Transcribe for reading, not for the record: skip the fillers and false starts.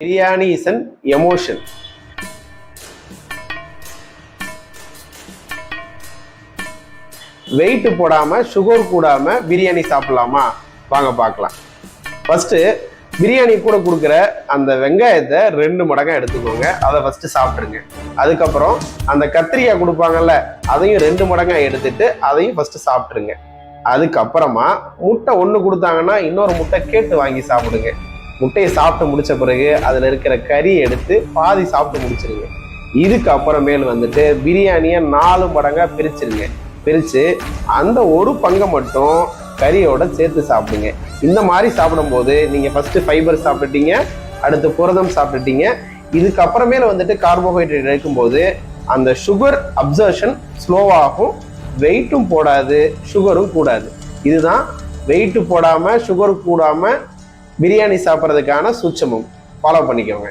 Biryani is an emotion. Weight போடாம sugar கூடாம பிரியாணி சாப்பிடலாமா? வாங்க பார்க்கலாம். ஃபர்ஸ்ட் பிரியாணி கூட கொடுக்குற அந்த வெங்காயத்தை 2 மடங்கா எடுத்துக்கோங்க. அதை ஃபர்ஸ்ட் சாப்பிட்ருங்க. அதுக்கப்புறம் அந்த கத்திரிக்காய் கொடுப்பாங்கல்ல, அதையும் 2 மடங்கா எடுத்துட்டு அதையும் ஃபர்ஸ்ட் சாப்பிட்ருங்க. அதுக்கப்புறமா முட்டை 1 கொடுத்தாங்கன்னா இன்னொரு முட்டை கேட்டு வாங்கி சாப்பிடுங்க. முட்டையை சாப்பிட்டு முடிச்ச பிறகு அதுல இருக்கிற கறி எடுத்து பாதி சாப்பிட்டு முடிச்சிருங்க. இதுக்கு அப்புறமேல் வந்துட்டு பிரியாணியை 4 மடங்கா பிரிச்சிருங்க. பிரிச்சு அந்த ஒரு பங்கை மட்டும் கறியோட சேர்த்து சாப்பிடுங்க. இந்த மாதிரி சாப்பிடும்போது நீங்க ஃபர்ஸ்ட் ஃபைபர் சாப்பிட்டுட்டீங்க, அடுத்து புரதம் சாப்பிட்டுட்டீங்க. இதுக்கு அப்புறமேல வந்துட்டு கார்போஹைட்ரேட் எடுக்கும்போது அந்த சுகர் அப்சர்ஷன் ஸ்லோவாகும், வெயிட்டும் போடாது, சுகரும் கூடாது. இதுதான் வெயிட் போடாம சுகர் கூடாம பிரியாணி சாப்பிட்றதுக்கான சூட்சமம். ஃபாலோ பண்ணிக்கோங்க.